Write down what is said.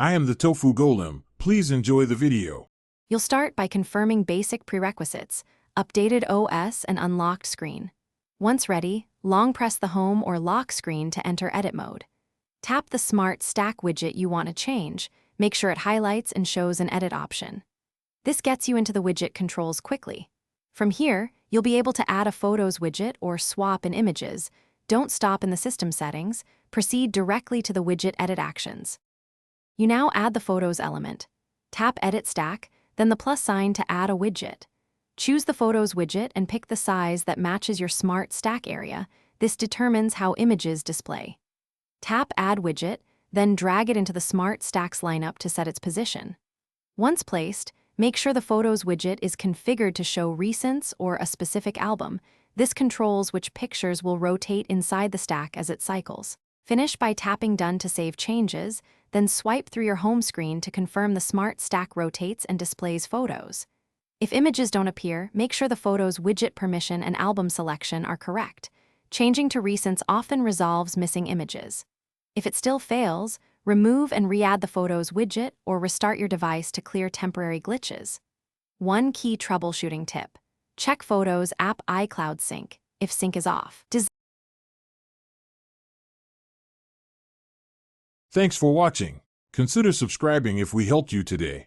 I am the Tofu Golem. Please enjoy the video. You'll start by confirming basic prerequisites, updated OS and unlocked screen. Once ready, long press the home or lock screen to enter edit mode. Tap the Smart Stack widget you want to change. Make sure it highlights and shows an edit option. This gets you into the widget controls quickly. From here, you'll be able to add a Photos widget or swap in images. Don't stop in the system settings. Proceed directly to the widget edit actions. You now add the Photos element. Tap Edit Stack, then the plus sign to add a widget. Choose the Photos widget and pick the size that matches your Smart Stack area. This determines how images display. Tap Add Widget, then drag it into the Smart Stacks lineup to set its position. Once placed, make sure the Photos widget is configured to show recents or a specific album. This controls which pictures will rotate inside the stack as it cycles. Finish by tapping Done to save changes, then swipe through your home screen to confirm the Smart Stack rotates and displays photos. If images don't appear, make sure the Photos widget permission and album selection are correct. Changing to recents often resolves missing images. If it still fails, remove and re-add the Photos widget or restart your device to clear temporary glitches. One key troubleshooting tip: check Photos app iCloud Sync if sync is off. Thanks for watching. Consider subscribing if we helped you today.